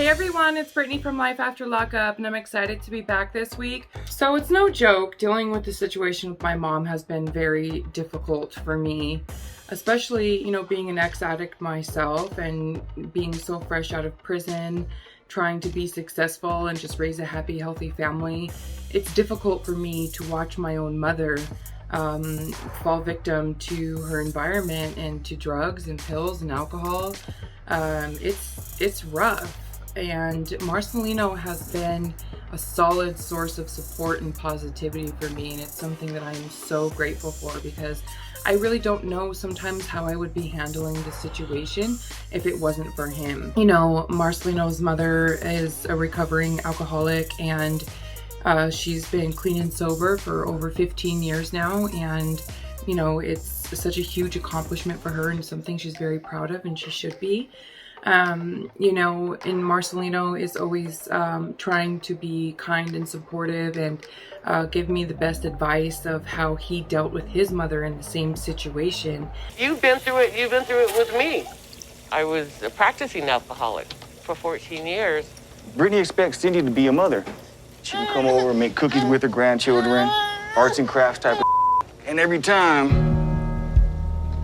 Hey everyone, it's Brittany from Life After Lockup, and I'm excited to be back this week. So it's no joke, dealing with the situation with my mom has been very difficult for me, especially, being an ex-addict myself and being so fresh out of prison, trying to be successful and just raise a happy, healthy family. It's difficult for me to watch my own mother fall victim to her environment and to drugs and pills and alcohol. It's rough. And Marcelino has been a solid source of support and positivity for me, and it's something that I'm so grateful for, because I really don't know sometimes how I would be handling the situation if it wasn't for him. Marcelino's mother is a recovering alcoholic, and she's been clean and sober for over 15 years now, and it's such a huge accomplishment for her and something she's very proud of, and she should be. And Marcelino is always trying to be kind and supportive and give me the best advice of how he dealt with his mother in the same situation. You've been through it with me. I was a practicing alcoholic for 14 years. Brittany expects Cindy to be a mother. She can come over and make cookies with her grandchildren, arts and crafts type of and every time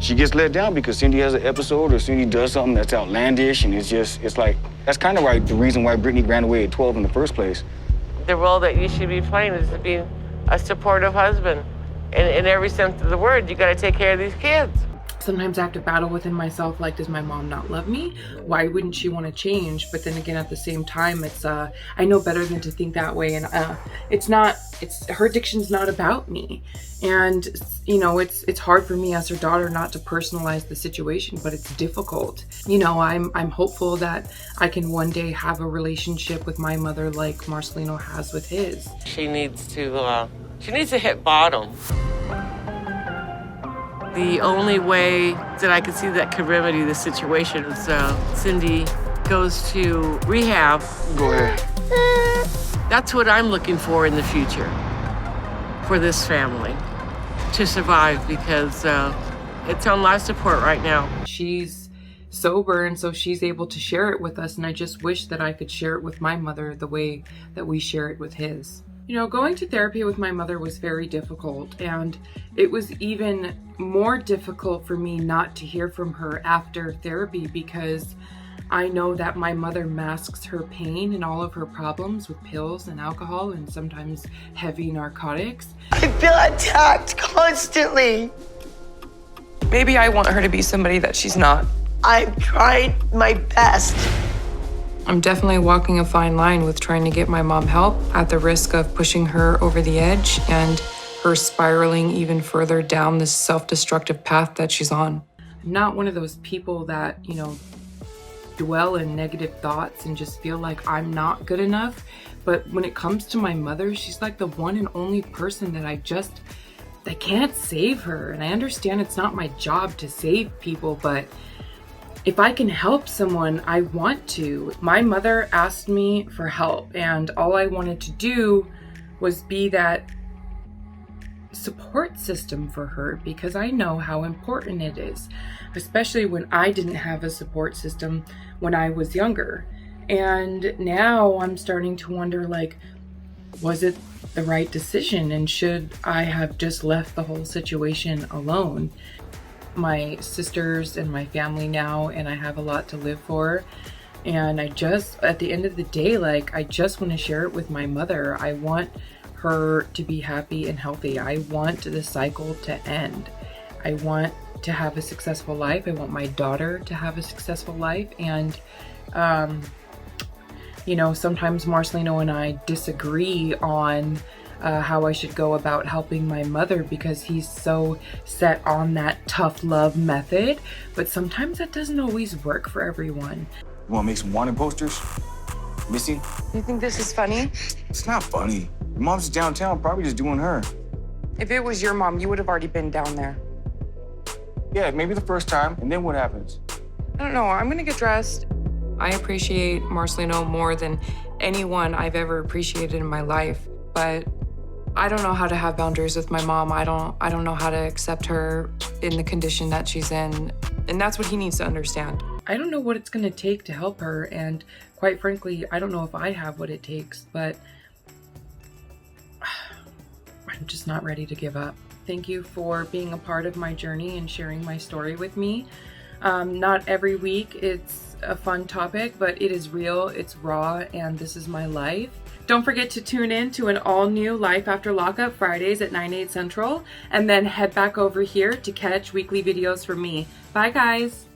she gets let down because Cindy has an episode or Cindy does something that's outlandish, and it's like, that's kind of the reason why Brittany ran away at 12 in the first place. The role that you should be playing is to be a supportive husband. In every sense of the word, you got to take care of these kids. Sometimes I have to battle within myself, like, does my mom not love me? Why wouldn't she want to change? But then again, at the same time, it's I know better than to think that way, and her addiction's not about me. And it's hard for me as her daughter not to personalize the situation, but it's difficult. I'm hopeful that I can one day have a relationship with my mother like Marcelino has with his. She needs to hit bottom. The only way that I could see that could remedy the situation is Cindy goes to rehab. Go ahead. That's what I'm looking for in the future for this family to survive, because it's on life support right now. She's sober, and so she's able to share it with us, and I just wish that I could share it with my mother the way that we share it with his. Going to therapy with my mother was very difficult, and it was even more difficult for me not to hear from her after therapy, because I know that my mother masks her pain and all of her problems with pills and alcohol and sometimes heavy narcotics. I feel attacked constantly. Maybe I want her to be somebody that she's not. I've tried my best. I'm definitely walking a fine line with trying to get my mom help, at the risk of pushing her over the edge and her spiraling even further down this self-destructive path that she's on. I'm not one of those people that, dwell in negative thoughts and just feel like I'm not good enough. But when it comes to my mother, she's like the one and only person that I can't save her. And I understand it's not my job to save people, but if I can help someone, I want to. My mother asked me for help, and all I wanted to do was be that support system for her, because I know how important it is, especially when I didn't have a support system when I was younger. And now I'm starting to wonder, was it the right decision, and should I have just left the whole situation alone? My sisters and my family now, and I have a lot to live for, and at the end of the day, I just want to share it with my mother. I want her to be happy and healthy. I want the cycle to end. I want to have a successful life. I want my daughter to have a successful life. And sometimes Marcelino and I disagree on how I should go about helping my mother, because he's so set on that tough love method. But sometimes that doesn't always work for everyone. You want to make some wanted posters? Missy? You think this is funny? It's not funny. Your mom's just downtown, probably just doing her. If it was your mom, you would have already been down there. Yeah, maybe the first time, and then what happens? I don't know, I'm gonna get dressed. I appreciate Marcelino more than anyone I've ever appreciated in my life, but I don't know how to have boundaries with my mom. I don't know how to accept her in the condition that she's in, and that's what he needs to understand. I don't know what it's going to take to help her, and quite frankly, I don't know if I have what it takes, but I'm just not ready to give up. Thank you for being a part of my journey and sharing my story with me. Not every week it's a fun topic, but it is real, it's raw, and this is my life. Don't forget to tune in to an all-new Life After Lockup Fridays at 9, 8 Central, and then head back over here to catch weekly videos from me. Bye, guys!